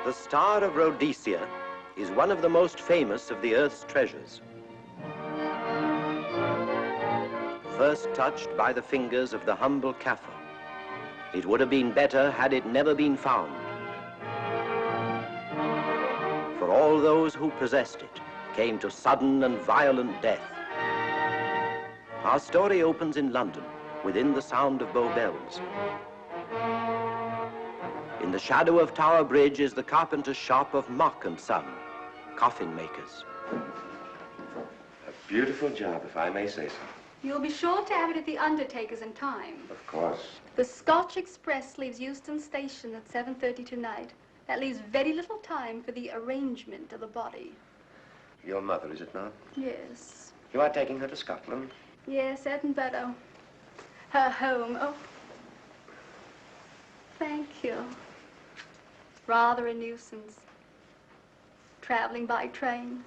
The Star of Rhodesia is one of the most famous of the Earth's treasures. First touched by the fingers of the humble Kaffir, it would have been better had it never been found. For all those who possessed it came to sudden and violent death. Our story opens in London, within the sound of Bow Bells. In the shadow of Tower Bridge is the carpenter's shop of Mock and Son, coffin makers. A beautiful job, if I may say so. You'll be sure to have it at the undertaker's in time. Of course. The Scotch Express leaves Euston Station at 7:30 tonight. That leaves very little time for the arrangement of the body. Your mother, is it not? Yes. You are taking her to Scotland? Yes, Edinburgh. Her home. Oh. Thank you. Rather a nuisance. Traveling by train.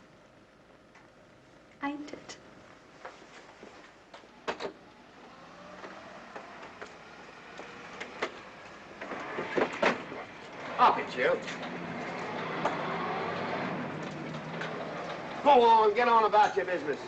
Ain't it? Up it, you. Go on, get on about your business.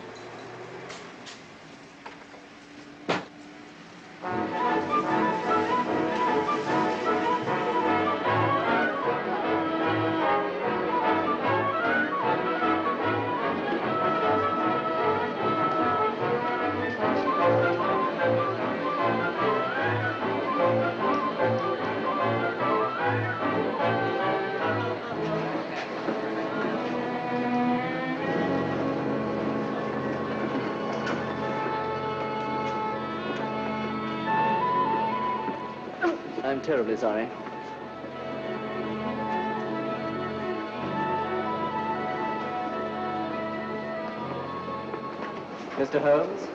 I'm terribly sorry. Mr. Holmes?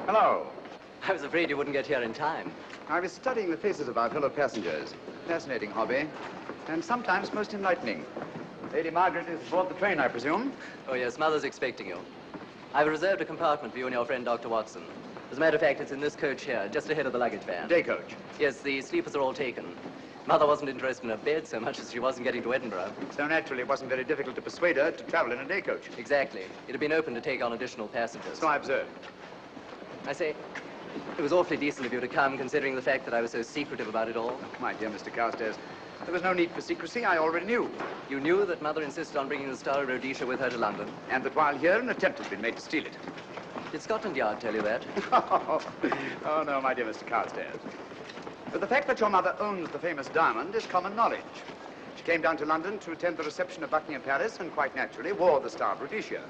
Hello. I was afraid you wouldn't get here in time. I was studying the faces of our fellow passengers. Fascinating hobby, and sometimes most enlightening. Lady Margaret is aboard the train, I presume? Oh, yes, Mother's expecting you. I've reserved a compartment for you and your friend, Dr. Watson. As a matter of fact, it's in this coach here, just ahead of the luggage van. Day coach? Yes, the sleepers are all taken. Mother wasn't interested in a bed so much as she wasn't getting to Edinburgh. So naturally, it wasn't very difficult to persuade her to travel in a day coach. Exactly. It had been open to take on additional passengers. So I observed. I say, it was awfully decent of you to come, considering the fact that I was so secretive about it all. My dear Mr. Carstairs, there was no need for secrecy. I already knew. You knew that Mother insisted on bringing the Star of Rhodesia with her to London? And that while here, an attempt has been made to steal it. Did Scotland Yard tell you that? Oh, no, my dear Mr. Carstairs. But the fact that your mother owns the famous diamond is common knowledge. She came down to London to attend the reception of Buckingham Palace and quite naturally wore the Star of Rhodesia.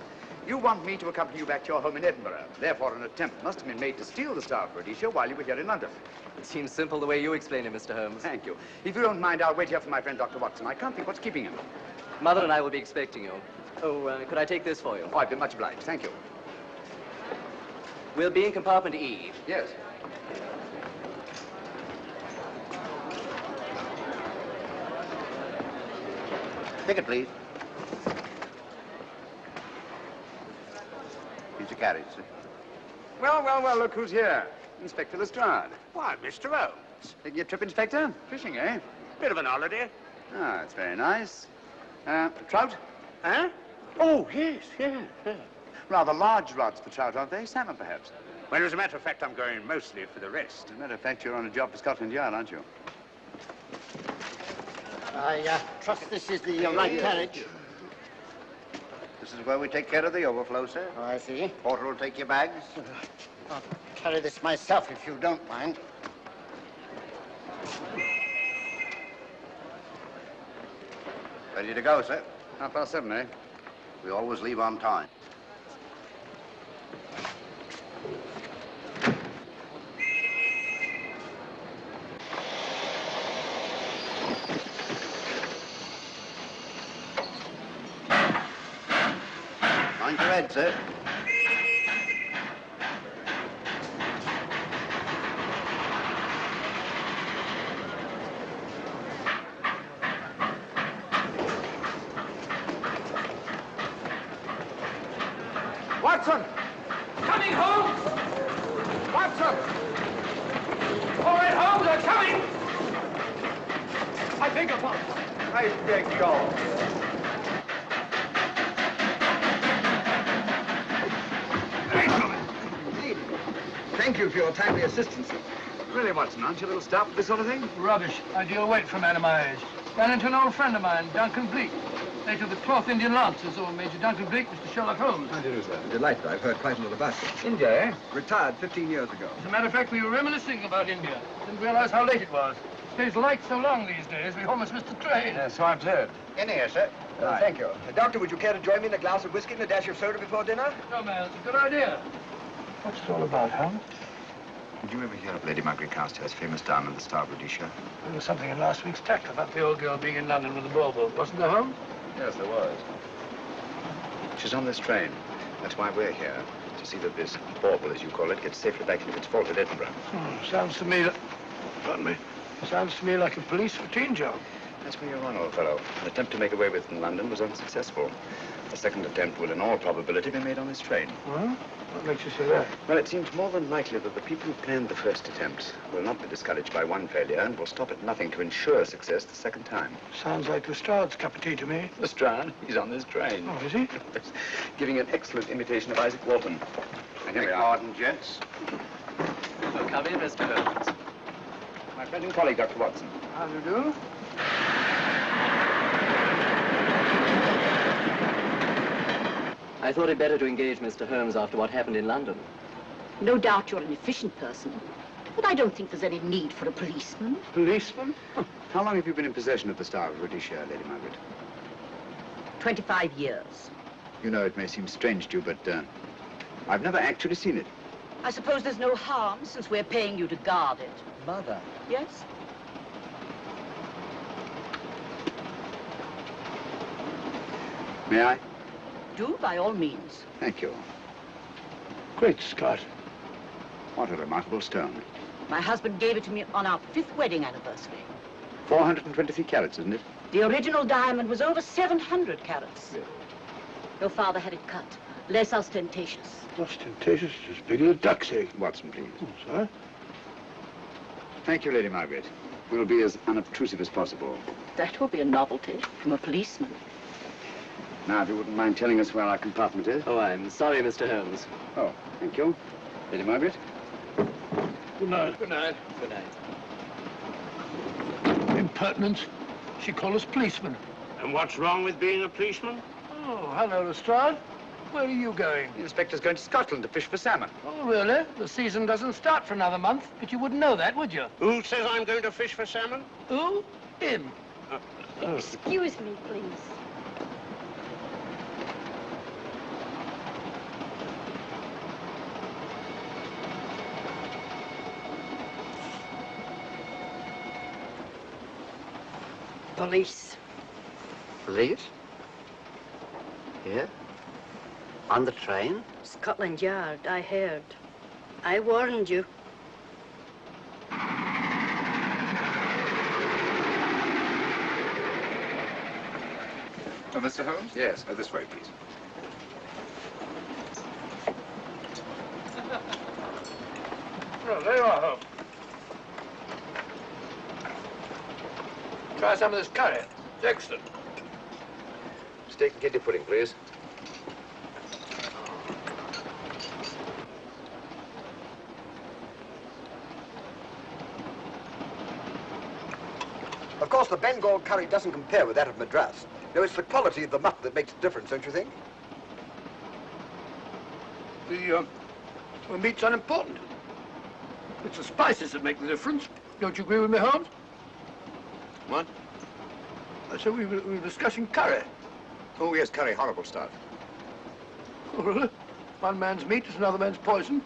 You want me to accompany you back to your home in Edinburgh. Therefore, an attempt must have been made to steal the Star of Rhodesia while you were here in London. It seems simple the way you explain it, Mr. Holmes. Thank you. If you don't mind, I'll wait here for my friend, Dr. Watson. I can't think what's keeping him. Mother and I will be expecting you. Oh, could I take this for you? Oh, I've been much obliged. Thank you. We'll be in compartment E. Yes. Ticket, please. Here's your carriage, sir. Well, look who's here. Inspector Lestrade. Why, Mr. Holmes. Taking a trip, Inspector? Fishing, eh? Bit of an holiday. Ah, that's very nice. Trout? Huh? Oh, yes. Rather large rods for trout, aren't they? Salmon, perhaps? Well, as a matter of fact, I'm going mostly for the rest. As a matter of fact, you're on a job for Scotland Yard, aren't you? I trust this is the right carriage. This is where we take care of the overflow, sir. Oh, I see. Porter will take your bags. I'll carry this myself if you don't mind. Ready to go, sir. 7:30, eh? We always leave on time. Mind your head, sir. Watson! Coming, Holmes! Watson! All right, Holmes, they're coming! I beg your pardon. I beg yours. Indeed. Thank you for your timely assistance. Really, Watson, aren't you a little stout for this sort of thing? Rubbish. Ideal weight for a man of my age. Ran into an old friend of mine, Duncan Bleak. Late of the 12th Indian Lancers, or Major Duncan Bleak, Mr. Sherlock Holmes. How do you do, sir? Delighted. I've heard quite a lot about you. India, eh? Retired 15 years ago. As a matter of fact, we were reminiscing about India. Didn't realize how late it was. Stays light so long these days, we almost missed the train. Yes, so I've heard. In here, sir. Thank you. Doctor, would you care to join me in a glass of whiskey and a dash of soda before dinner? No, man, it's a good idea. What's it all about, Holmes? Did you ever hear of Lady Margaret Carstairs' famous diamond, the Star of Rhodesia? There was something in last week's text about the old girl being in London with the bauble, wasn't there, Holmes? Yes, there was. She's on this train. That's why we're here, to see that this bauble, as you call it, gets safely back into its vault at Edinburgh. Sounds to me pardon me. Sounds to me like a police routine job. That's where you're on, old fellow. An attempt to make away with it in London was unsuccessful. The second attempt will, in all probability, be made on this train. Well, what makes you say that? Well, it seems more than likely that the people who planned the first attempt will not be discouraged by one failure and will stop at nothing to ensure success the second time. Sounds like Lestrade's cup of tea to me. Lestrade? He's on this train. Oh, is he? Giving an excellent imitation of Isaac Walton. And here we are. Pardon, gents. So come in, Mr. Holmes. My friend and colleague, Dr. Watson. How do you do? I thought it better to engage Mr. Holmes after what happened in London. No doubt you're an efficient person, but I don't think there's any need for a policeman. Policeman? How long have you been in possession of the Star of Rhodesia, Lady Margaret? 25 years. You know, it may seem strange to you, but I've never actually seen it. I suppose there's no harm since we're paying you to guard it. Mother. Yes? May I? Do, by all means. Thank you. Great Scott. What a remarkable stone. My husband gave it to me on our 5th wedding anniversary. 423 carats, isn't it? The original diamond was over 700 carats. Yeah. Your father had it cut, less ostentatious. Ostentatious, as big as a duck's egg. Watson, please. Oh, sir. Thank you, Lady Margaret. We'll be as unobtrusive as possible. That will be a novelty from a policeman. Now, if you wouldn't mind telling us where our compartment is. Oh, I'm sorry, Mr. Holmes. Oh, thank you. Lady Margaret? Good night. Good night. Good night. Impertinence. She called us policemen. And what's wrong with being a policeman? Oh, hello, Lestrade. Where are you going? The inspector's going to Scotland to fish for salmon. Oh, really? The season doesn't start for another month, but you wouldn't know that, would you? Who says I'm going to fish for salmon? Who? Him. Excuse me, please. Police. Police? Here? On the train? Scotland Yard, I heard. I warned you. Oh, Mr. Holmes? Yes, this way, please. Oh, there you are, Holmes. Try some of this curry. It's excellent. Steak and kidney pudding, please. Of course, the Bengal curry doesn't compare with that of Madras. No, it's the quality of the mutt that makes the difference, don't you think? The meat's unimportant. It's the spices that make the difference. Don't you agree with me, Holmes? What? I said we were discussing curry. Oh, yes, curry, horrible stuff. Oh, really? One man's meat is another man's poison.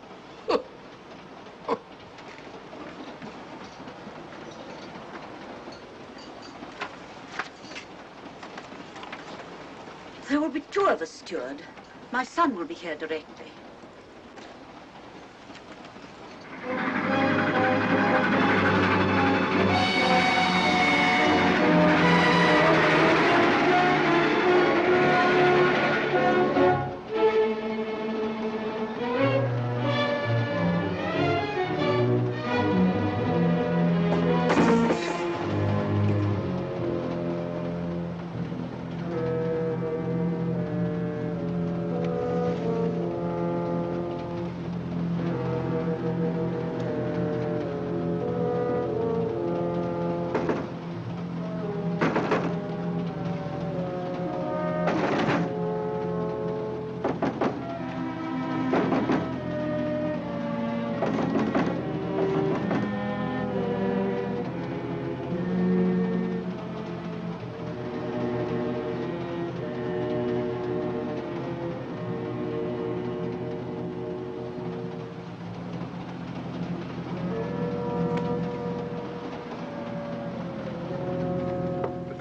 There will be 2 of us, steward. My son will be here directly.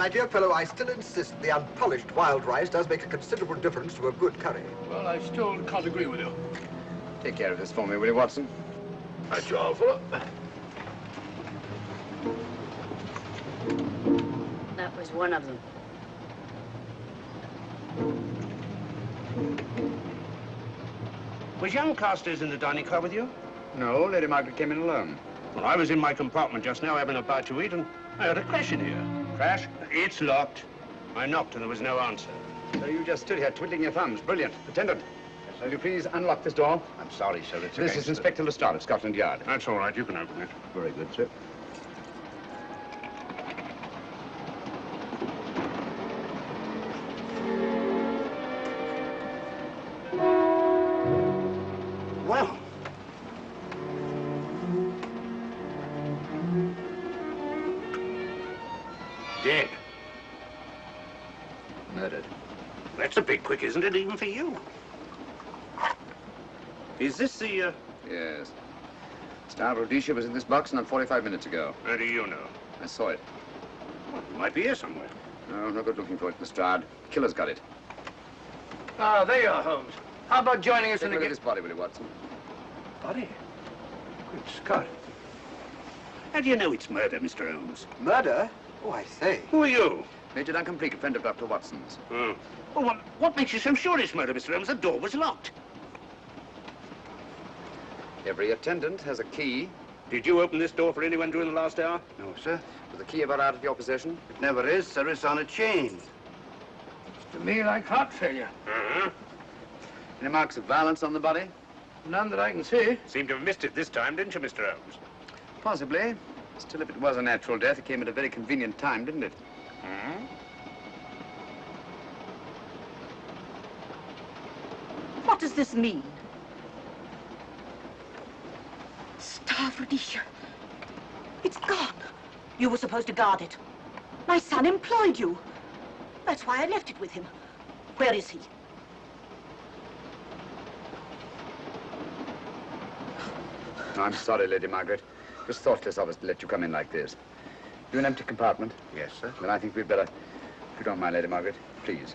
my dear fellow, I still insist the unpolished wild rice does make a considerable difference to a good curry. Well, I still can't agree with you. Take care of this for me, will you, Watson? That's your fault. That was one of them. Was young Carstairs in the dining car with you? No, Lady Margaret came in alone. Well, I was in my compartment just now having a bite to eat, and I heard a crash in here. Crash? It's locked. I knocked and there was no answer. So you just stood here twiddling your thumbs. Brilliant. Attendant, will you please unlock this door? I'm sorry, sir. It's This is Inspector Lestrade of Scotland Yard. That's all right. You can open it. Very good, sir. Well. Dead. Murdered. That's a bit quick, isn't it, even for you? Is this the, Yes. Star of Rhodesia was in this box not 45 minutes ago. How do you know? I saw it. Well, it might be here somewhere. No, no good looking for it, Lestrade. Killer's got it. Ah, there you are, Holmes. How about joining us Take in a the look at this body, will you, Watson? Body? Good Scott. How do you know it's murder, Mr. Holmes? Murder? Oh, I say. Who are you? Major Duncan Bleak, a friend of Dr. Watson's. Oh. Well, what makes you so sure it's murder, Mr. Holmes? The door was locked. Every attendant has a key. Did you open this door for anyone during the last hour? No, sir. Was the key ever out of your possession? It never is, sir. It's on a chain. To me, like heart failure. Uh-huh. Any marks of violence on the body? None that I can see. Seemed to have missed it this time, didn't you, Mr. Holmes? Possibly. Still, if it was a natural death, it came at a very convenient time, didn't it? Hmm? What does this mean? Star of Rhodesia. It's gone. You were supposed to guard it. My son employed you. That's why I left it with him. Where is he? I'm sorry, Lady Margaret. It was thoughtless of us to let you come in like this. You an empty compartment? Yes, sir. Then I think we'd better, if you don't mind, Lady Margaret, please.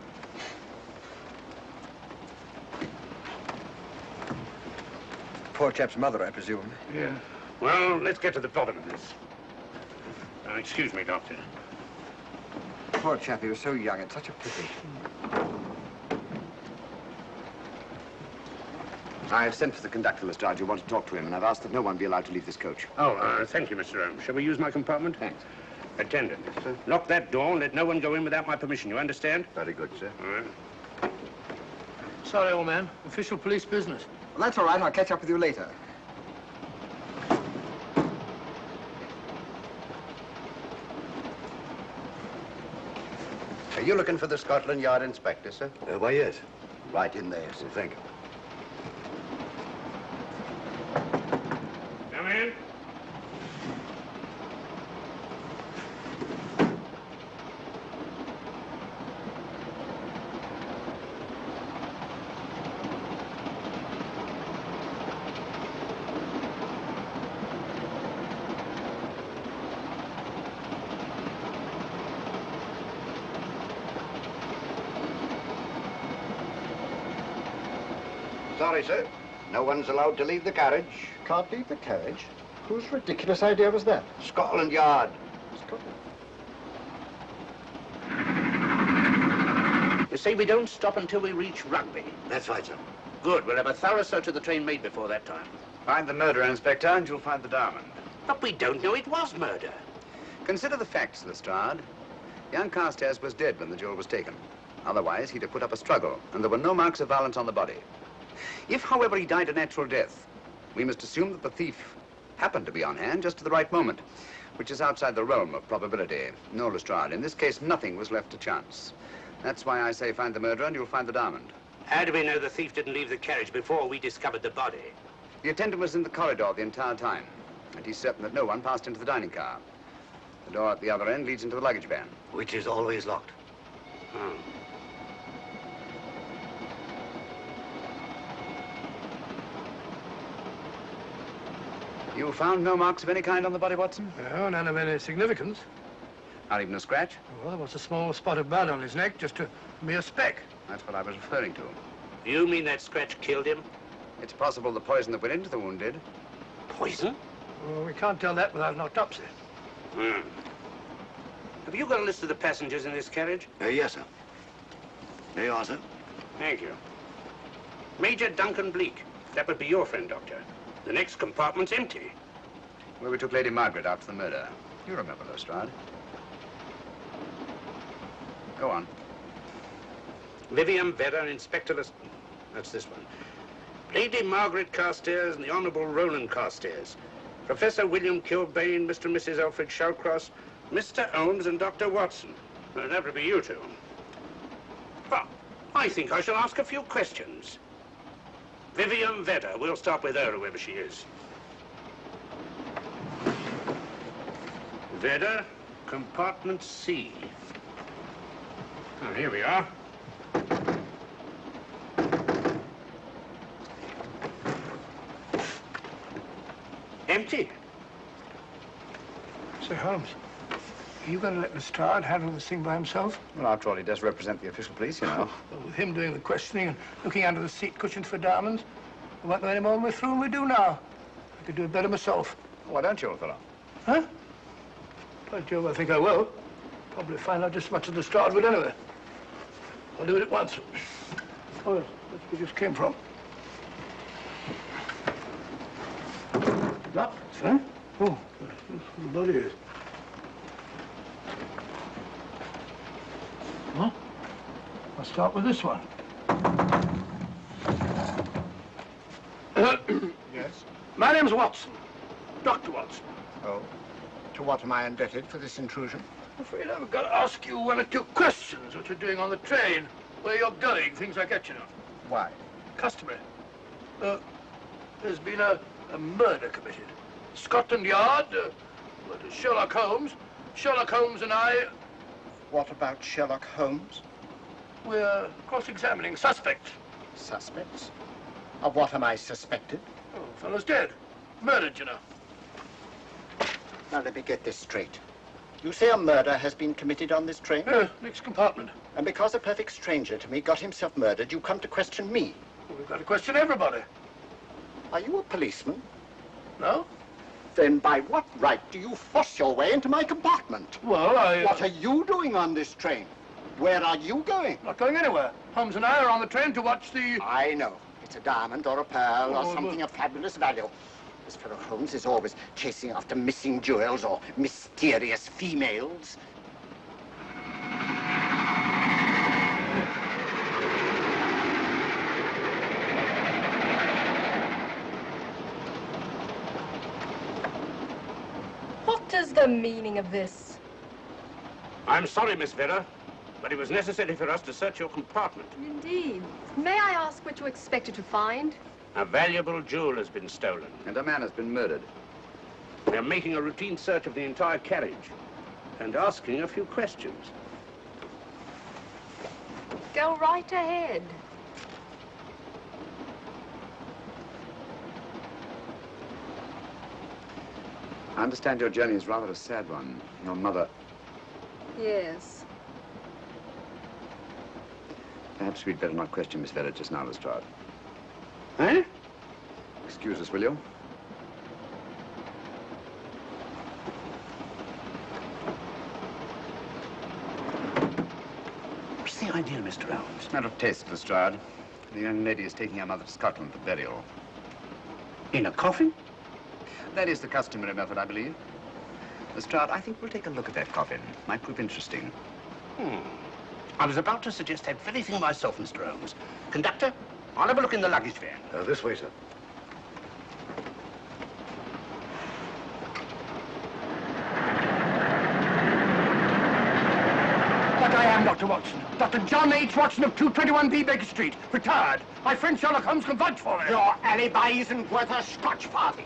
Poor chap's mother, I presume. Yeah. Well, let's get to the bottom of this. Excuse me, Doctor. Poor chap, he was so young. It's such a pity. I've sent for the conductor, Lestrade. You want to talk to him, and I've asked that no one be allowed to leave this coach. Oh, thank you, Mr. Holmes. Shall we use my compartment? Thanks. Attendant. Yes, sir. Lock that door and let no one go in without my permission. You understand? Very good, sir. All right. Sorry, old man. Official police business. Well, that's all right. I'll catch up with you later. Are you looking for the Scotland Yard inspector, sir? Why, yes. Right in there, sir. Thank you. Come in. Sorry, sir. No one's allowed to leave the carriage. Can't leave the carriage? Whose ridiculous idea was that? Scotland Yard. You say we don't stop until we reach Rugby. That's right, sir. Good. We'll have a thorough search of the train made before that time. Find the murderer, Inspector, and you'll find the diamond. But we don't know it was murder. Consider the facts, Lestrade. Young Carstairs was dead when the jewel was taken. Otherwise, he'd have put up a struggle, and there were no marks of violence on the body. If, however, he died a natural death, we must assume that the thief happened to be on hand just at the right moment, which is outside the realm of probability. No, Lestrade, in this case, nothing was left to chance. That's why I say find the murderer and you'll find the diamond. How do we know the thief didn't leave the carriage before we discovered the body? The attendant was in the corridor the entire time, and he's certain that no one passed into the dining car. The door at the other end leads into the luggage van. Which is always locked. Oh. You found no marks of any kind on the body, Watson? No, none of any significance. Not even a scratch? Well, there was a small spot of blood on his neck, just a mere speck. That's what I was referring to. You mean that scratch killed him? It's possible the poison that went into the wound did. Poison? Well, we can't tell that without an autopsy. Have you got a list of the passengers in this carriage? Yes, sir. There you are, sir. Thank you. Major Duncan Bleak. That would be your friend, Doctor. The next compartment's empty. Where we took Lady Margaret after the murder. You remember Lestrade. Go on. Vivian Vedder, Inspector That's this one. Lady Margaret Carstairs and the Honourable Roland Carstairs. Professor William Kilbane, Mr. and Mrs. Alfred Shawcross, Mr. Holmes and Dr. Watson. Well, that would be you two. Well, I think I shall ask a few questions. Vivian Vedder, we'll start with her, whoever she is. Vedder, compartment C. Oh, here we are. Empty. Say, Holmes, are you going to let Lestrade handle this thing by himself? Well, after all, he does represent the official police, you know. Well, with him doing the questioning and looking under the seat cushions for diamonds, we won't know any more when we're through than we do now. I could do it better myself. Why don't you, old fellow? Huh? By Jove, I think I will. Probably find out just as much as Lestrade would anyway. I'll do it at once. Oh, yes, that's where we just came from. Locked, huh? Oh, the body is. Huh? I'll start with this one. Yes? My name's Watson. Dr. Watson. Oh. To what am I indebted for this intrusion? I'm afraid I've got to ask you one or two questions. What you're doing on the train, where you're going, things like that, you know. Why? Customary. There's been a murder committed. Scotland Yard, Sherlock Holmes. Sherlock Holmes and I... What about Sherlock Holmes? We're cross-examining suspects. Suspects? Of what am I suspected? Oh, the fellow's dead. Murdered, you know. Now, let me get this straight. You say a murder has been committed on this train? Next compartment. And because a perfect stranger to me got himself murdered, you come to question me? Well, we've got to question everybody. Are you a policeman? No? Then by what right do you force your way into my compartment? Well, What are you doing on this train? Where are you going? Not going anywhere. Holmes and I are on the train to watch the... I know. It's a diamond or a pearl or something of fabulous value. This fellow Holmes is always chasing after missing jewels or mysterious females. What is the meaning of this? I'm sorry, Miss Vedder, but it was necessary for us to search your compartment. Indeed. May I ask what you expected to find? A valuable jewel has been stolen. And a man has been murdered. We are making a routine search of the entire carriage and asking a few questions. Go right ahead. I understand your journey is rather a sad one. Your mother... Yes. Perhaps we'd better not question Miss Vedder just now, Lestrade. Eh? Excuse us, will you? What's the idea, Mr. Holmes? Matter of taste, Lestrade. The young lady is taking her mother to Scotland for burial. In a coffin? That is the customary method, I believe. Lestrade, I think we'll take a look at that coffin. Might prove interesting. I was about to suggest that very thing myself, Mr. Holmes. Conductor, I'll have a look in the luggage van. This way, sir. But I am Dr. Watson. Dr. John H. Watson of 221B Baker Street. Retired. My friend Sherlock Holmes can vouch for me. Your alibi isn't worth a Scotch farthing.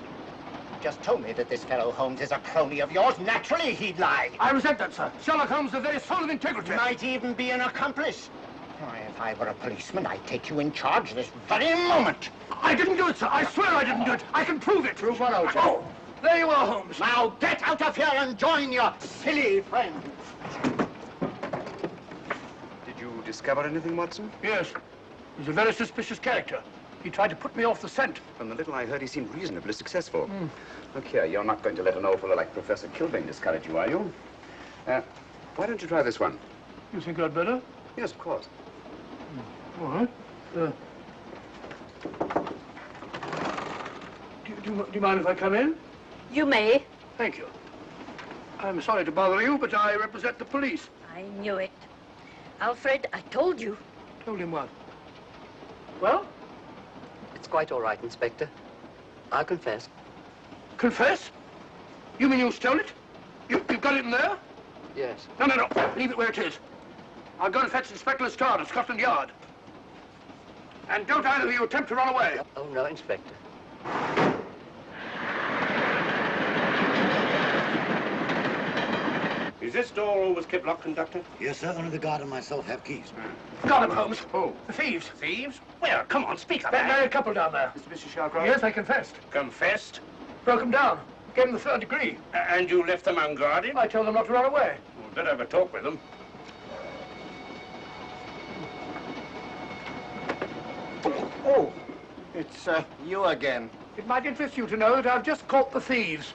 Just told me that this fellow Holmes is a crony of yours. Naturally, he'd lie. I resent that, sir. Sherlock Holmes is the very soul of integrity. Might even be an accomplice. Why, if I were a policeman, I'd take you in charge this very moment. I didn't do it, sir. I swear I didn't do it. I can prove it. Prove what, old chap? Oh, There you are, Holmes. Now get out of here and join your silly friends. Did you discover anything, Watson? Yes. He's a very suspicious character. He tried to put me off the scent. From the little I heard, he seemed reasonably successful. Look here, you're not going to let an old fellow like Professor Kilbane discourage you, are you? Why don't you try this one? You think I'd better? Yes, of course. All right. Do you mind if I come in? You may. Thank you. I'm sorry to bother you, but I represent the police. I knew it. Alfred, I told you. Told him what? Well? It's quite all right, Inspector. I'll confess. Confess? You mean you stole it? You've got it in there? Yes. No. Leave it where it is. I'll go and fetch Inspector Lestrade at Scotland Yard. And don't either of you attempt to run away. Oh, no, Inspector. Is this door always kept locked, Conductor? Yes, sir. Only the guard and myself have keys. Got him, Holmes. Who? The thieves. Thieves? Where? Come on, speak up. That married couple down there. Mr. Shawcross? Yes, I confessed. Confessed? Broke them down. Gave them the 3rd degree. And you left them unguarded? I told them not to run away. Well, better have a talk with them. Oh, it's you again. It might interest you to know that I've just caught the thieves.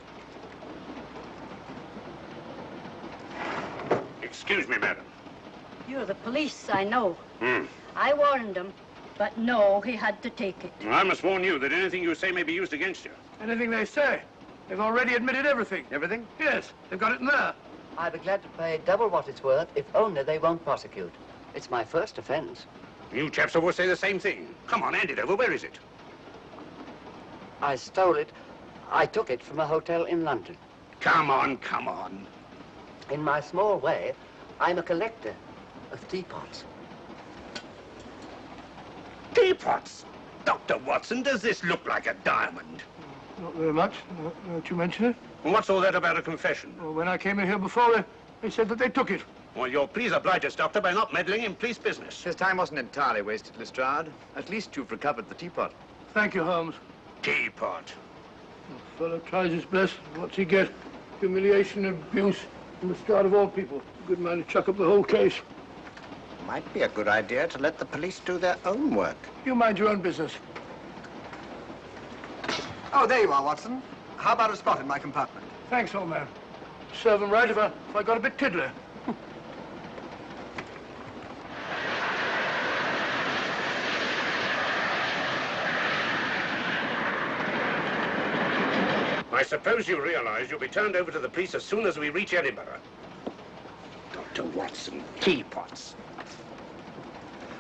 Excuse me, madam. You're the police, I know. Hmm. I warned him, but no, he had to take it. Well, I must warn you that anything you say may be used against you. Anything they say. They've already admitted everything. Everything? Yes, they've got it in there. I'd be glad to pay double what it's worth if only they won't prosecute. It's my first offense. You chaps always say the same thing. Come on, hand it over. Where is it? I stole it. I took it from a hotel in London. Come on, come on. In my small way, I'm a collector of teapots. Teapots? Dr. Watson, does this look like a diamond? Not very much, now that you mention it. And what's all that about a confession? Well, when I came in here before, they said that they took it. Well, you'll please oblige us, Doctor, by not meddling in police business. His time wasn't entirely wasted, Lestrade. At least you've recovered the teapot. Thank you, Holmes. Teapot. The fellow tries his best. What's he get? Humiliation and abuse from the start of all people. A good man to chuck up the whole case. Might be a good idea to let the police do their own work. You mind your own business. Oh, there you are, Watson. How about a spot in my compartment? Thanks, old man. Serve them right if I got a bit tiddly. I suppose you realize you'll be turned over to the police as soon as we reach Edinburgh. Dr. Watson, teapots.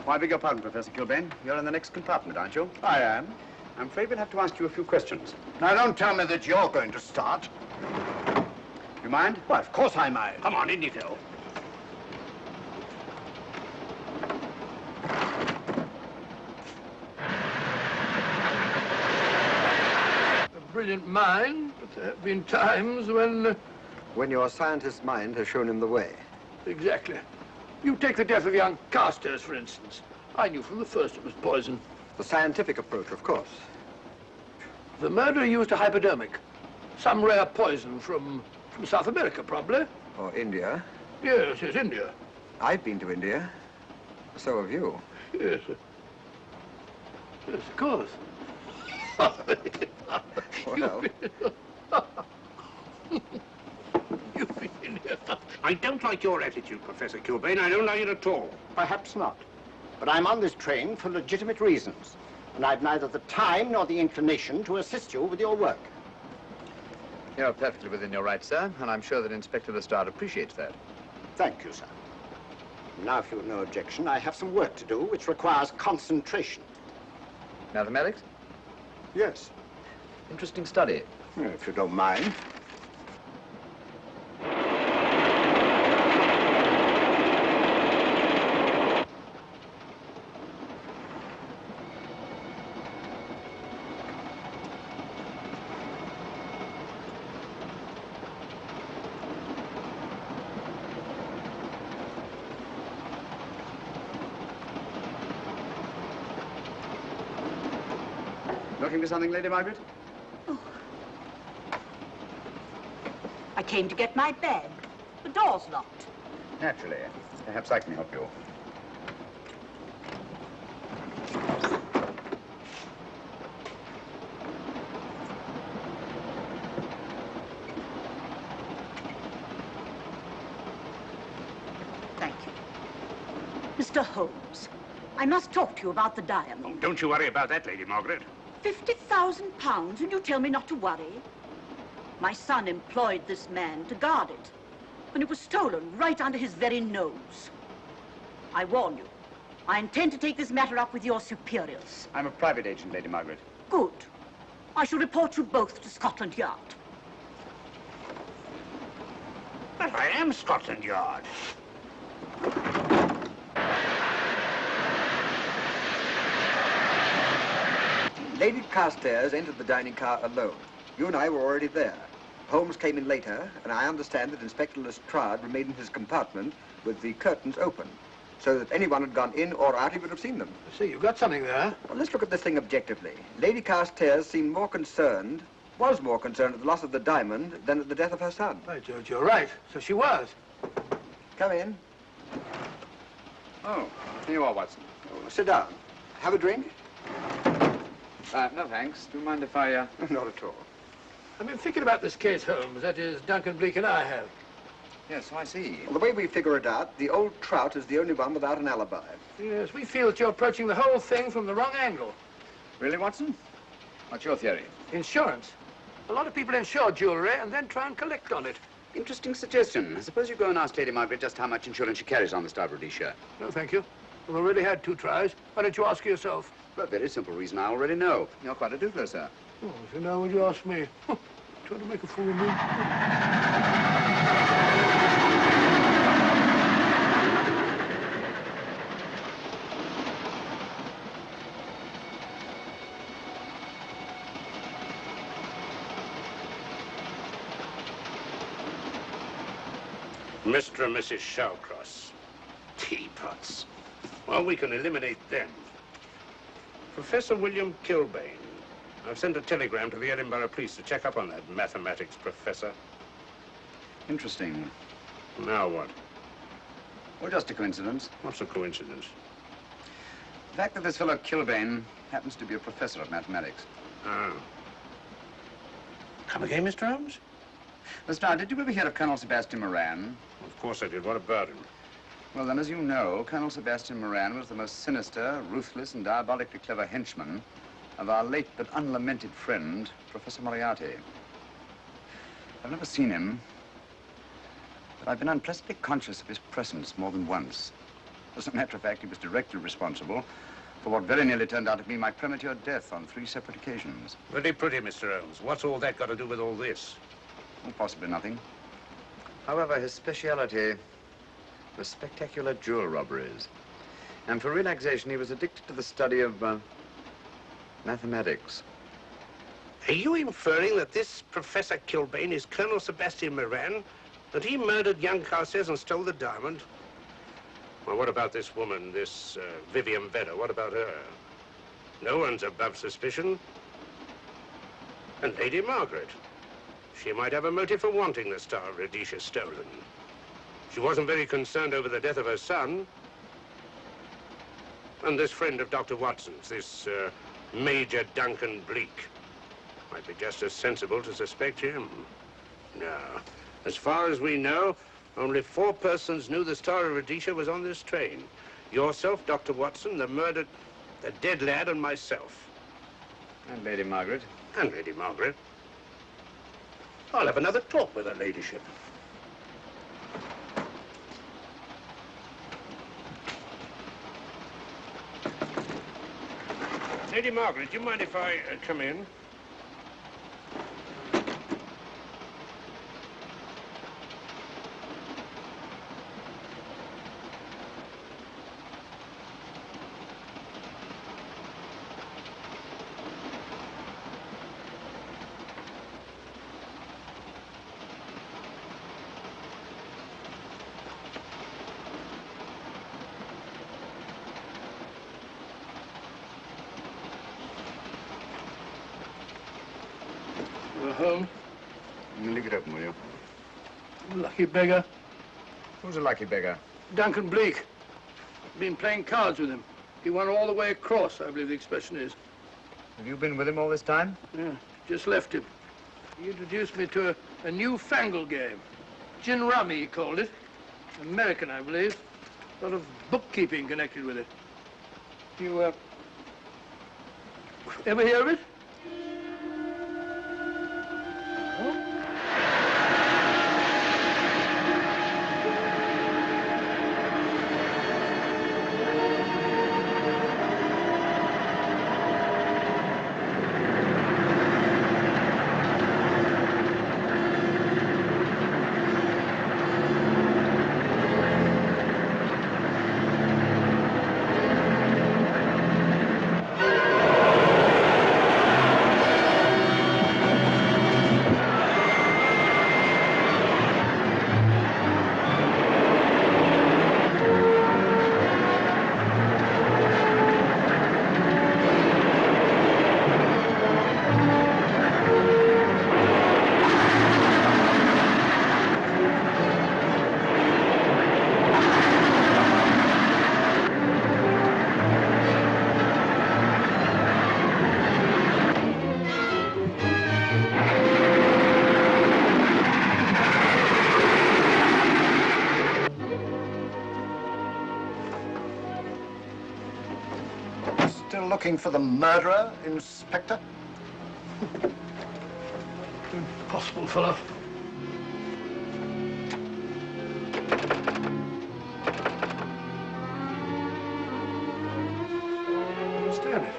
Oh, I beg your pardon, Professor Kilbane. You're in the next compartment, aren't you? I am. I'm afraid we'll have to ask you a few questions. Now, don't tell me that you're going to start. You mind? Why, of course I mind. Come on, in you go. A brilliant mind, but there have been times when... When your scientist's mind has shown him the way. Exactly. You take the death of young Carstairs, for instance. I knew from the first it was poison. The scientific approach, of course. The murderer used a hypodermic. Some rare poison from South America, probably. Or India. Yes, India. I've been to India. So have you. Yes. Yes, of course. Well, You've been in here. I don't like your attitude, Professor Kilbane. I don't like it at all. Perhaps not. But I'm on this train for legitimate reasons. And I've neither the time nor the inclination to assist you with your work. You're perfectly within your rights, sir, and I'm sure that Inspector Lestrade appreciates that. Thank you, sir. Now, if you've no objection, I have some work to do which requires concentration. Mathematics? Yes. Interesting study. If you don't mind. Looking for something, Lady Margaret? came to get my bag. The door's locked. Naturally. Perhaps I can help you. Thank you. Mr. Holmes, I must talk to you about the diamond. Oh, don't you worry about that, Lady Margaret. £50,000, and you tell me not to worry? My son employed this man to guard it, and it was stolen right under his very nose. I warn you, I intend to take this matter up with your superiors. I'm a private agent, Lady Margaret. Good. I shall report you both to Scotland Yard. But I am Scotland Yard. Lady Carstairs entered the dining car alone. You and I were already there. Holmes came in later, and I understand that Inspector Lestrade remained in his compartment with the curtains open, so that anyone had gone in or out, he would have seen them. I see, you've got something there. Well, let's look at this thing objectively. Lady Carstairs seemed more concerned, was more concerned at the loss of the diamond than at the death of her son. By George, you're right. So she was. Come in. Oh, here you are, Watson. Oh, sit down. Have a drink? No, thanks. Do you mind if I, Not at all. I've been thinking about this case, Holmes. That is, Duncan Bleak and I have. Yes, so I see. Well, the way we figure it out, the old trout is the only one without an alibi. Yes, we feel that you're approaching the whole thing from the wrong angle. Really, Watson? What's your theory? Insurance. A lot of people insure jewelry and then try and collect on it. Interesting suggestion. I suppose you go and ask Lady Margaret just how much insurance she carries on the Star of Rhodesia. No, thank you. We've already had 2 tries. Why don't you ask her yourself? For a very simple reason I already know. You're quite a doodler, sir. Oh, so now would you ask me? Trying to make a fool of me. Mr. and Mrs. Shawcross. Teapots. Well, we can eliminate them. Professor William Kilbane. I've sent a telegram to the Edinburgh police to check up on that mathematics professor. Interesting. Now what? Well, just a coincidence. What's a coincidence? The fact that this fellow Kilbane happens to be a professor of mathematics. Ah. Come again, Mr. Holmes? Lestrade, did you ever hear of Col Sebastian Moran? Of course I did. What about him? Well, then, as you know, Col Sebastian Moran was the most sinister, ruthless, and diabolically clever henchman of our late but unlamented friend, Professor Moriarty. I've never seen him, but I've been unpleasantly conscious of his presence more than once. As a matter of fact, he was directly responsible for what very nearly turned out to be my premature death on 3 separate occasions. Very pretty, Mr. Holmes. What's all that got to do with all this? Well, possibly nothing. However, his speciality was spectacular jewel robberies. And for relaxation, he was addicted to the study of mathematics. Are you inferring that this Professor Kilbane is Colonel Sebastian Moran? That he murdered young Carstairs and stole the diamond? Well, what about this woman, this Vivian Vedder? What about her? No one's above suspicion. And Lady Margaret. She might have a motive for wanting the Star of Rhodesia stolen. She wasn't very concerned over the death of her son. And this friend of Dr. Watson's, this Major Duncan Bleak, might be just as sensible to suspect him. No. As far as we know, only 4 persons knew the Star of Rhodesia was on this train. Yourself, Dr. Watson, the murdered, the dead lad, and myself. And Lady Margaret. And Lady Margaret. I'll have another talk with her ladyship. Lady Margaret, do you mind if I come in? Home? Leave it open, will you? Lucky beggar. Who's a lucky beggar? Duncan Bleak. Been playing cards with him. He won all the way across, I believe the expression is. Have you been with him all this time? Yeah, just left him. He introduced me to a newfangled game. Gin rummy, he called it. American, I believe. A lot of bookkeeping connected with it. You, ever hear of it? Still looking for the murderer, Inspector? Impossible, fellow. Understand it.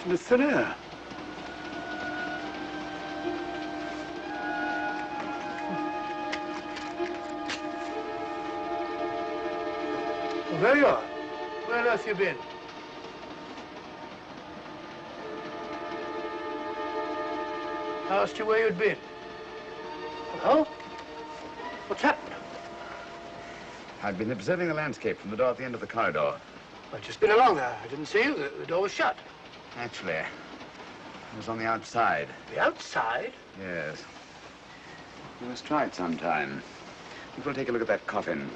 In the thin air. Well, there you are. Where on earth you been? I asked you where you'd been. Hello? What's happened? I've been observing the landscape from the door at the end of the corridor. I've just been along there. I didn't see you. The door was shut. Actually, I was on the outside. The outside? Yes. We must try it sometime. We'll take a look at that coffin.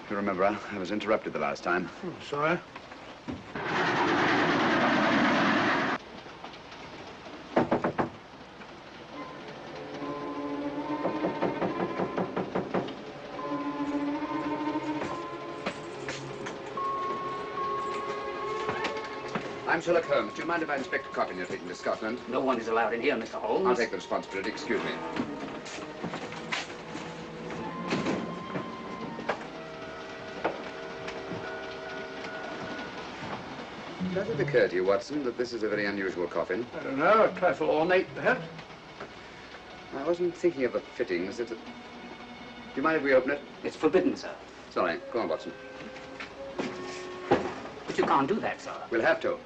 If you remember, I was interrupted the last time. Sorry. I'm Sherlock Holmes. Do you mind if I inspect a coffin you're taking to Scotland? No one is allowed in here, Mr. Holmes. I'll take the responsibility. Excuse me. Does it occur to you, Watson, that this is a very unusual coffin? I don't know. A trifle ornate, perhaps. I wasn't thinking of the fittings. Do you mind if we open it? It's forbidden, sir. Sorry. Go on, Watson. But you can't do that, sir. We'll have to.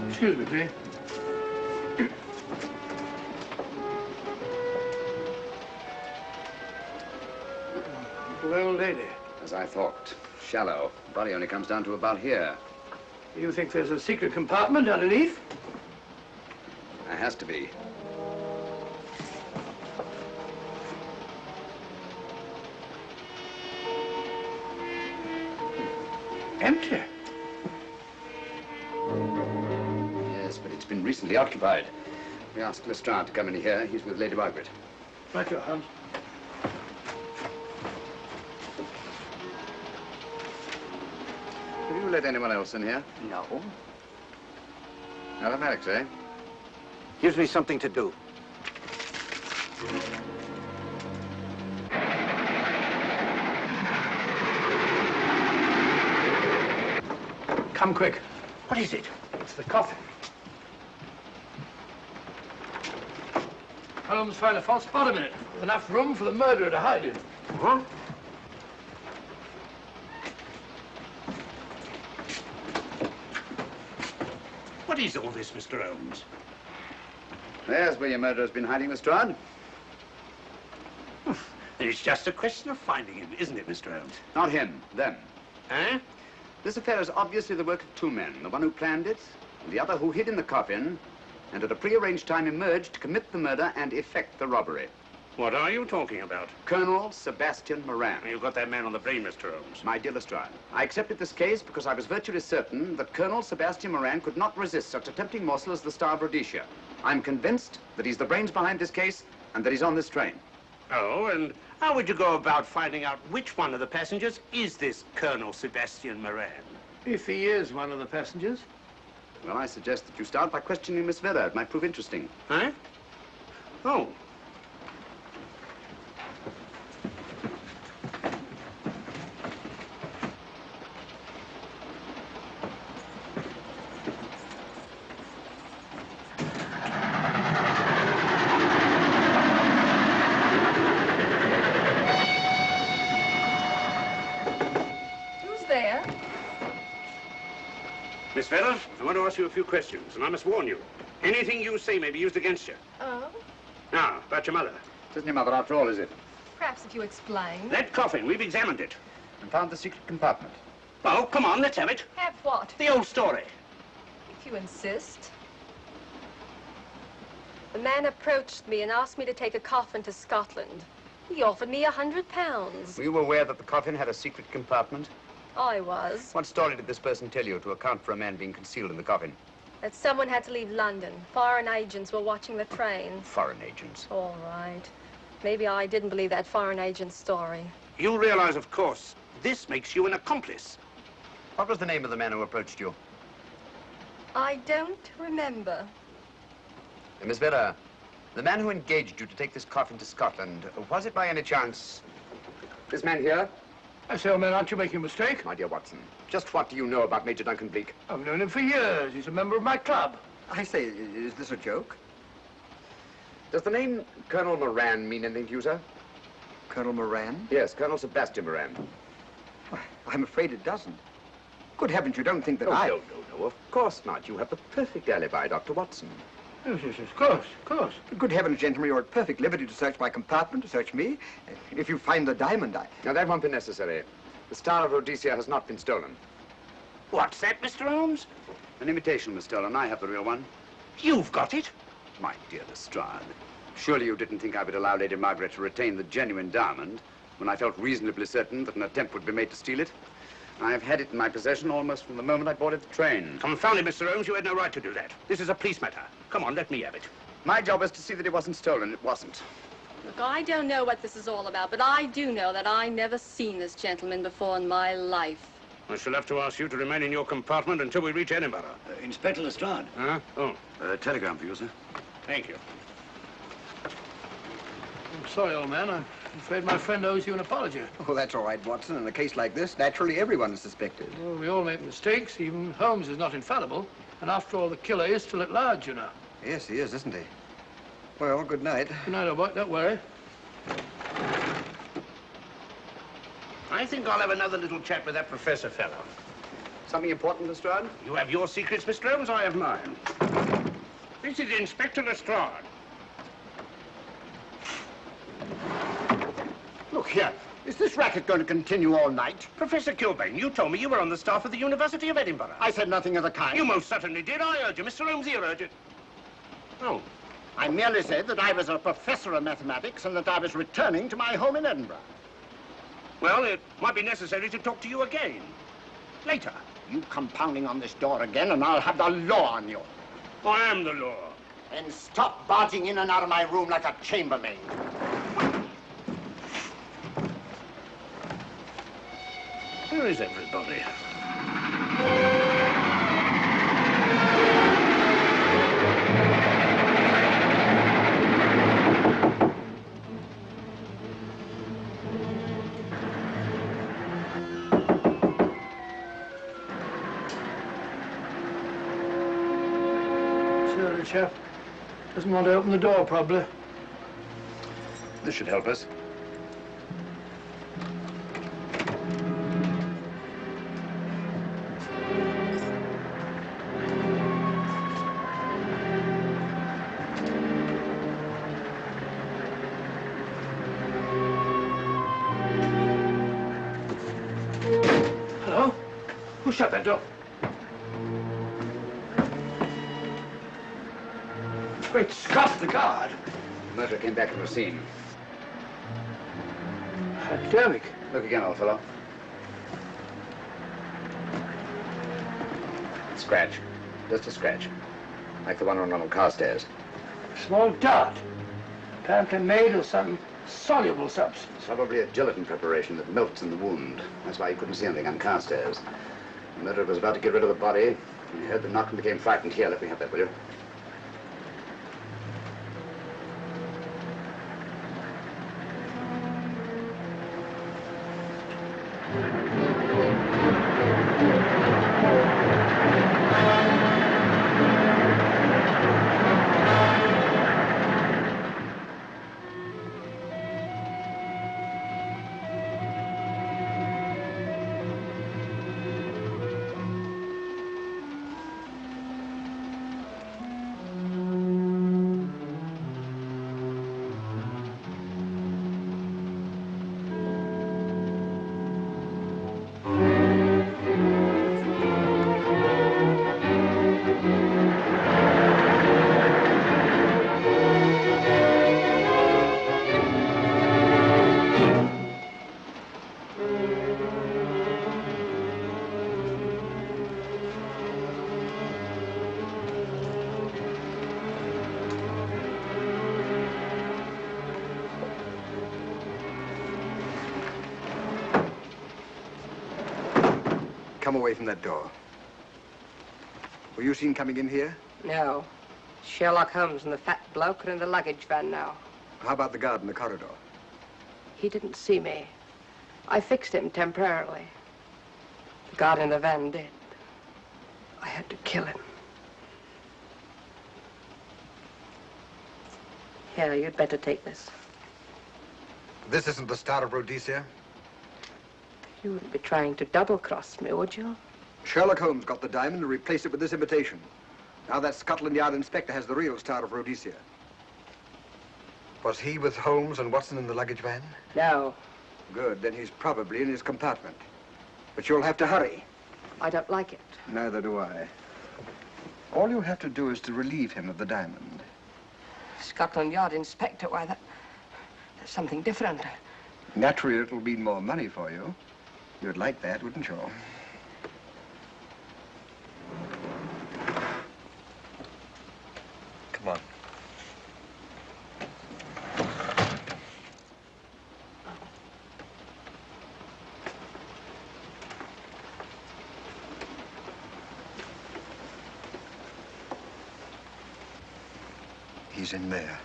Excuse me, please. Little old lady. As I thought. Shallow. Body only comes down to about here. You think there's a secret compartment underneath? There has to be. Empty. Yes, but it's been recently occupied. We asked Lestrade to come in here. He's with Lady Margaret. Right, your Holmes. Have you let anyone else in here? No. Mathematics, eh? Gives me something to do. Come quick. What is it? It's the coffin. Holmes found a false bottom in it, with enough room for the murderer to hide in. Huh? What is all this, Mr. Holmes? There's where your murderer's been hiding, Lestrade. It's just a question of finding him, isn't it, Mr. Holmes? Not him, them. Eh? This affair is obviously the work of two men, the one who planned it, and the other who hid in the coffin, and at a prearranged time emerged to commit the murder and effect the robbery. What are you talking about? Col Sebastian Moran. You've got that man on the brain, Mr. Holmes. My dear Lestrade, I accepted this case because I was virtually certain that Col Sebastian Moran could not resist such a tempting morsel as the Star of Rhodesia. I'm convinced that he's the brains behind this case and that he's on this train. Oh, and how would you go about finding out which one of the passengers is this Col Sebastian Moran? If he is one of the passengers. Well, I suggest that you start by questioning Miss Vera. It might prove interesting. Huh? Oh. Miss Vera, I want to ask you a few questions, and I must warn you. Anything you say may be used against you. Oh? Now, about your mother. It isn't your mother after all, is it? Perhaps if you explain. That coffin, we've examined it. And found the secret compartment. Oh, come on, let's have it. Have what? The old story. If you insist. The man approached me and asked me to take a coffin to Scotland. He offered me £100. Were you aware that the coffin had a secret compartment? I was. What story did this person tell you to account for a man being concealed in the coffin? That someone had to leave London. Foreign agents were watching the train. Foreign agents? All right. Maybe I didn't believe that foreign agent story. You realize, of course, this makes you an accomplice. What was the name of the man who approached you? I don't remember. Miss Vera, the man who engaged you to take this coffin to Scotland, was it by any chance this man here? I say, old man, aren't you making a mistake? My dear Watson, just what do you know about Major Duncan Bleak? I've known him for years. He's a member of my club. I say, is this a joke? Does the name Col Moran mean anything to you, sir? Colonel Moran? Yes, Col Sebastian Moran. Why, I'm afraid it doesn't. Good heavens, you don't think that No, I... no, of course not. You have the perfect alibi, Dr. Watson. Yes, of course, of course. Good heavens, gentlemen, you're at perfect liberty to search my compartment, to search me. If you find the diamond, Now, that won't be necessary. The Star of Rhodesia has not been stolen. What's that, Mr. Holmes? An imitation was stolen. I have the real one. You've got it? My dear Lestrade, surely you didn't think I would allow Lady Margaret to retain the genuine diamond when I felt reasonably certain that an attempt would be made to steal it? I have had it in my possession almost from the moment I boarded the train. Confound it, Mr. Holmes, you had no right to do that. This is a police matter. Come on, let me have it. My job is to see that it wasn't stolen. It wasn't. Look, I don't know what this is all about, but I do know that I never seen this gentleman before in my life. I shall have to ask you to remain in your compartment until we reach Edinburgh. Inspector Lestrade. Huh? Oh. Telegram for you, sir. Thank you. I'm sorry, old man. I'm afraid my friend owes you an apology. Oh, that's all right, Watson. In a case like this, naturally everyone is suspected. Well, we all make mistakes. Even Holmes is not infallible. And after all, the killer is still at large, you know. Yes, he is, isn't he? Well, good night. Good night, old boy. Don't worry. I think I'll have another little chat with that professor fellow. Something important, Lestrade? You have your secrets, Mr. Holmes, I have mine. This is Inspector Lestrade. Look here. Is this racket going to continue all night? Professor Kilbane, you told me you were on the staff of the University of Edinburgh. I said nothing of the kind. You most certainly did. I urge you. Mr. Holmes here urged it. Oh. I merely said that I was a professor of mathematics and that I was returning to my home in Edinburgh. Well, it might be necessary to talk to you again. Later. You come pounding on this door again and I'll have the law on you. I am the law. And stop barging in and out of my room like a chambermaid. Where is everybody? chap. Doesn't want to open the door, probably. This should help us. Hello? Who shut that door? Great Scott, the guard. The murderer came back from the scene. Derrick. Look again, old fellow. Scratch. Just a scratch. Like the one on Ronald Carstairs. Small dot. Apparently made of some soluble substance. Probably a gelatin preparation that melts in the wound. That's why you couldn't see anything on Carstairs. The murderer was about to get rid of the body. He heard the knock and became frightened. Here, let me have that, will you? Come away from that door. Were you seen coming in here? No. Sherlock Holmes and the fat bloke are in the luggage van now. How about the guard in the corridor? He didn't see me. I fixed him temporarily. The guard in the van did. I had to kill him. Here, you'd better take this. This isn't the Star of Rhodesia? You wouldn't be trying to double-cross me, would you? Sherlock Holmes got the diamond and replaced it with this imitation. Now that Scotland Yard inspector has the real Star of Rhodesia. Was he with Holmes and Watson in the luggage van? No. Good, then he's probably in his compartment. But you'll have to hurry. I don't like it. Neither do I. All you have to do is to relieve him of the diamond. Scotland Yard inspector, why, that's something different. Naturally, it'll mean more money for you. You'd like that, wouldn't you? Come on. He's in there.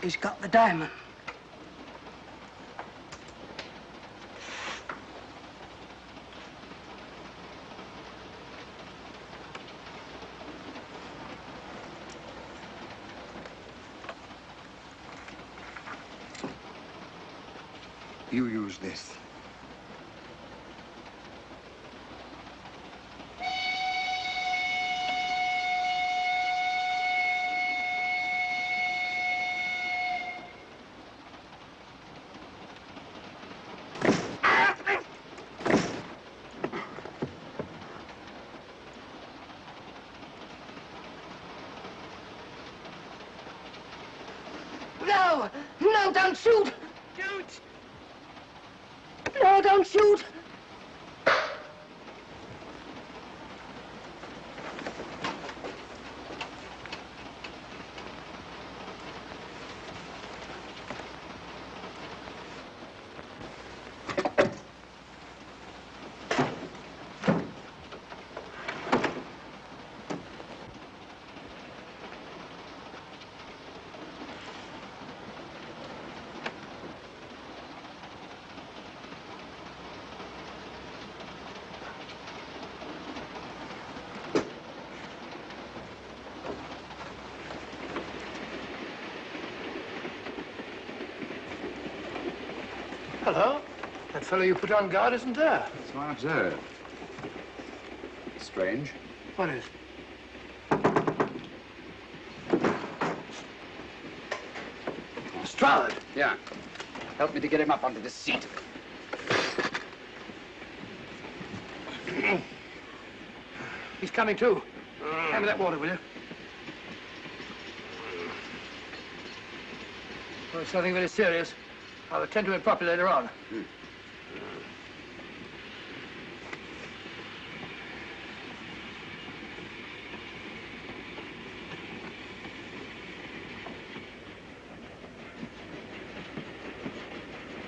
He's got the diamond. You use this. No! No, don't shoot! Shoot! No, don't shoot! Hello. That fellow you put on guard isn't there. So I observe. Strange. What is? Strahd. Yeah. Help me to get him up onto this seat. He's coming too. Hand me that water, will you? Well, it's nothing very serious. I'll attend to it properly later on.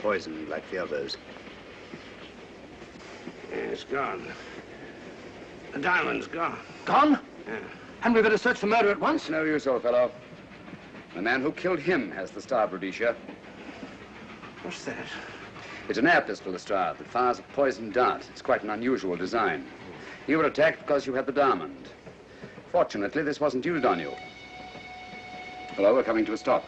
Poisoned like the others. Yeah, it's gone. The diamond's gone. Gone? Yeah. Hadn't we better search for murder at once? It's no use, old fellow. The man who killed him has the Star of Rhodesia. What's that? It's an air pistol, Lestrade, that fires a poisoned dart. It's quite an unusual design. You were attacked because you had the diamond. Fortunately, this wasn't used on you. Hello, we're coming to a stop.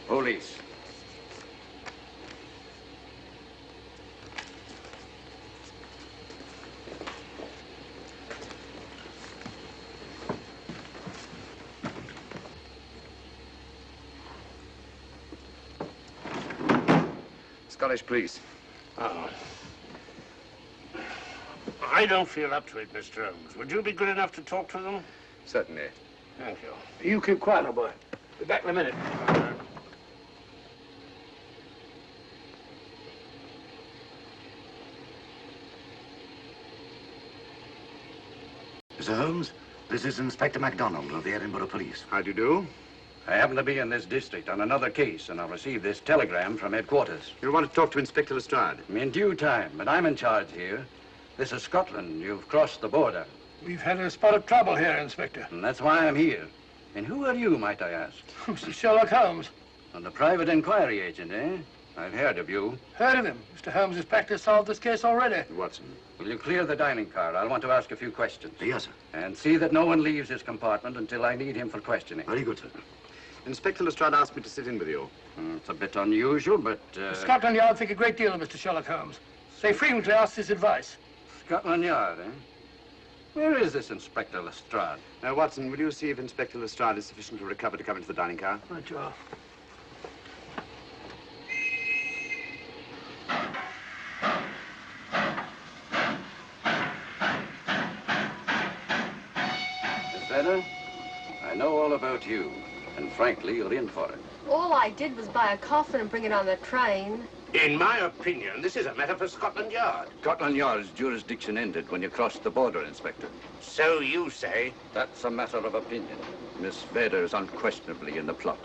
Police. Scottish police. Oh. I don't feel up to it, Mr. Holmes. Would you be good enough to talk to them? Certainly. Thank you. You keep quiet, old boy. Be back in a minute. Mr. Holmes, this is Inspector MacDonald of the Edinburgh Police. How do you do? I happen to be in this district on another case, and I received this telegram from headquarters. You want to talk to Inspector Lestrade? In due time, but I'm in charge here. This is Scotland. You've crossed the border. We've had a spot of trouble here, Inspector. And that's why I'm here. And who are you, might I ask? Mr. Sherlock Holmes. And the private inquiry agent, eh? I've heard of you. Heard of him. Mr. Holmes has practically solved this case already. Watson. Will you clear the dining car? I'll want to ask a few questions. Yes, sir. And see that no one leaves his compartment until I need him for questioning. Very good, sir. Inspector Lestrade asked me to sit in with you. It's a bit unusual, but... Scotland Yard think a great deal of Mr. Sherlock Holmes. They frequently ask his advice. Scotland Yard, eh? Where is this Inspector Lestrade? Now, Watson, will you see if Inspector Lestrade is sufficient to recover to come into the dining car? Right, you are. Miss Vedder, I know all about you, and frankly, you're in for it. All I did was buy a coffin and bring it on the train. In my opinion, this is a matter for Scotland Yard. Scotland Yard's jurisdiction ended when you crossed the border, Inspector. So you say? That's a matter of opinion. Miss Vedder is unquestionably in the plot.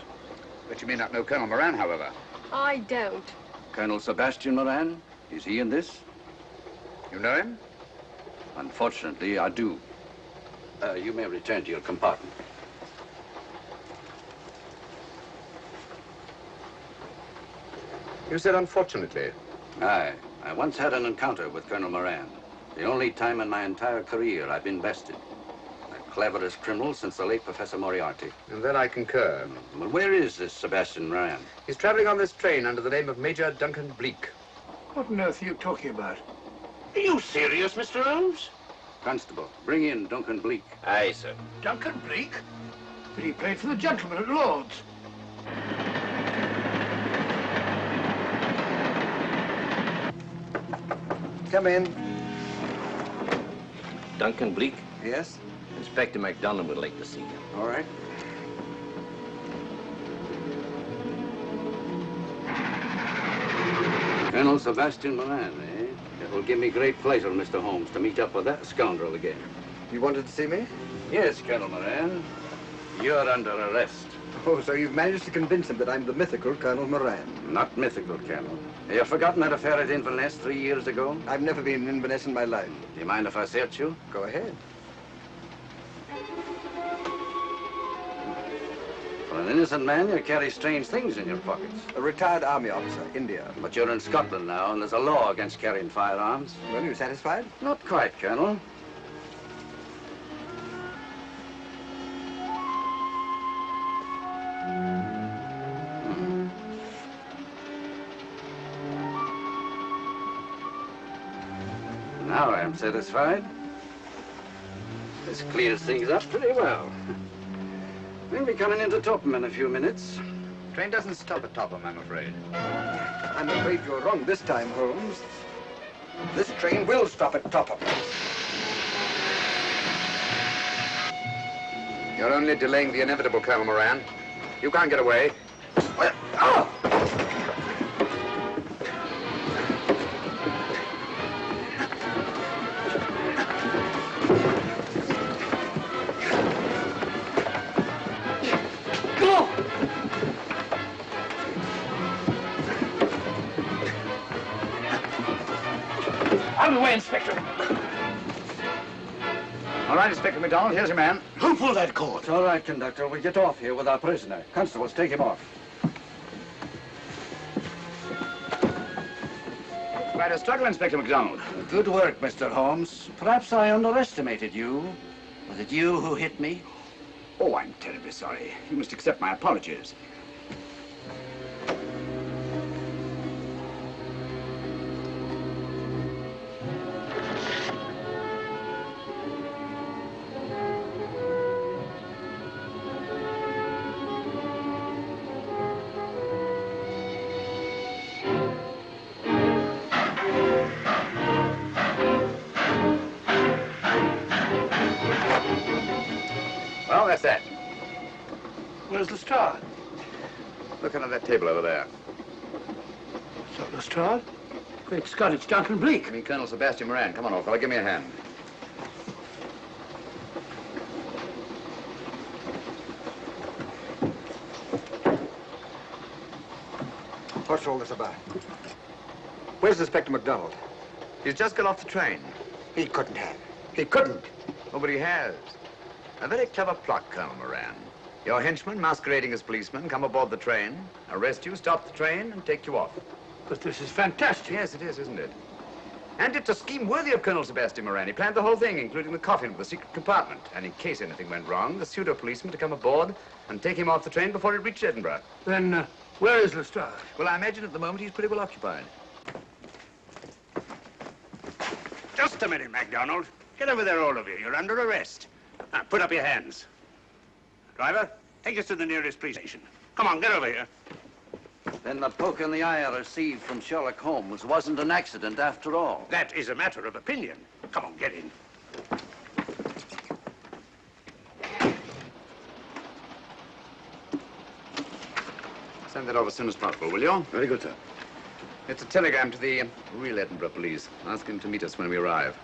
But you may not know Colonel Moran, however. I don't. Colonel Sebastian Moran, is he in this? You know him? Unfortunately, I do. You may return to your compartment. You said unfortunately. Aye. I once had an encounter with Colonel Moran. The only time in my entire career I've been bested. The cleverest criminal since the late Professor Moriarty. And then I concur. Well, where is this Sebastian Moran? He's traveling on this train under the name of Major Duncan Bleak. What on earth are you talking about? Are you serious, Mr. Holmes? Constable, bring in Duncan Bleak. Aye, sir. Duncan Bleak? But he played for the gentleman at Lord's. Come in. Duncan Bleak? Yes? Inspector MacDonald would like to see you. All right. Colonel Sebastian Moran, eh? It will give me great pleasure, Mr. Holmes, to meet up with that scoundrel again. You wanted to see me? Yes, Colonel Moran. You're under arrest. Oh, so you've managed to convince him that I'm the mythical Colonel Moran. Not mythical, Colonel. Have you forgotten that affair at Inverness 3 years ago? I've never been in Inverness in my life. Do you mind if I search you? Go ahead. For an innocent man, you carry strange things in your pockets. A retired army officer, India. But you're in Scotland now, and there's a law against carrying firearms. Well, you satisfied? Not quite, Colonel. Now I am satisfied. This clears things up pretty well. We'll be coming into Topham in a few minutes. Train doesn't stop at Topham, I'm afraid. I'm afraid you're wrong this time, Holmes. This train will stop at Topham. You're only delaying the inevitable, Colonel Moran. You can't get away. Well, oh! Out of the way, Inspector. All right, Inspector MacDonald, here's your man. Who pulled that cord? It's all right, conductor. We'll get off here with our prisoner. Constables, take him off. Quite a struggle, Inspector MacDonald. Good work, Mr. Holmes. Perhaps I underestimated you. Was it you who hit me? Oh, I'm terribly sorry. You must accept my apologies. Well, that's that. Where's Lestrade? Look under that table over there. It's not Lestrade. Great Scott, it's Duncan Bleak. I mean, Colonel Sebastian Moran. Come on, old fella, give me a hand. What's all this about? Where's Inspector MacDonald? He's just got off the train. He couldn't have. He couldn't. Oh, but he has. A very clever plot, Colonel Moran. Your henchmen, masquerading as policemen, come aboard the train, arrest you, stop the train, and take you off. But this is fantastic. Yes, it is, isn't it? And it's a scheme worthy of Colonel Sebastian Moran. He planned the whole thing, including the coffin with the secret compartment. And in case anything went wrong, the pseudo-policeman to come aboard and take him off the train before it reached Edinburgh. Then, where is Lestrade? Well, I imagine at the moment he's pretty well occupied. Just a minute, MacDonald. Get over there, all of you. You're under arrest. Now, put up your hands. Driver, take us to the nearest police station. Come on, get over here. Then the poke in the eye I received from Sherlock Holmes wasn't an accident after all. That is a matter of opinion. Come on, get in. Send that over as soon as possible, will you? Very good, sir. It's a telegram to the real Edinburgh police. Ask him to meet us when we arrive.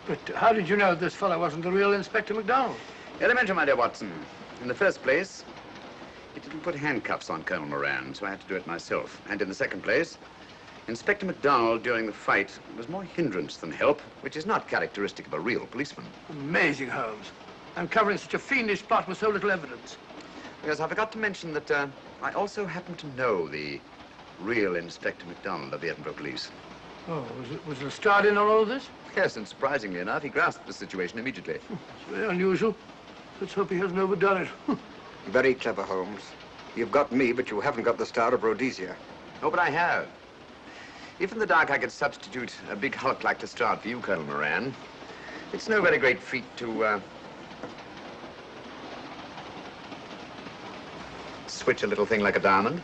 But how did you know this fellow wasn't the real Inspector MacDonald? Elementary, my dear Watson. In the first place, he didn't put handcuffs on Colonel Moran, so I had to do it myself. And in the second place, Inspector MacDonald, during the fight, was more hindrance than help, which is not characteristic of a real policeman. Amazing, Holmes. I'm covering such a fiendish plot with so little evidence. Yes, I forgot to mention that I also happen to know the real Inspector MacDonald of the Edinburgh police. Oh, was Lestrade in on all of this? Yes, and surprisingly enough, he grasped the situation immediately. It's very unusual. Let's hope he hasn't overdone it. Very clever, Holmes. You've got me, but you haven't got the Star of Rhodesia. Oh, but I have. If in the dark I could substitute a big hulk like Lestrade for you, Colonel Moran, it's no very great feat to, switch a little thing like a diamond.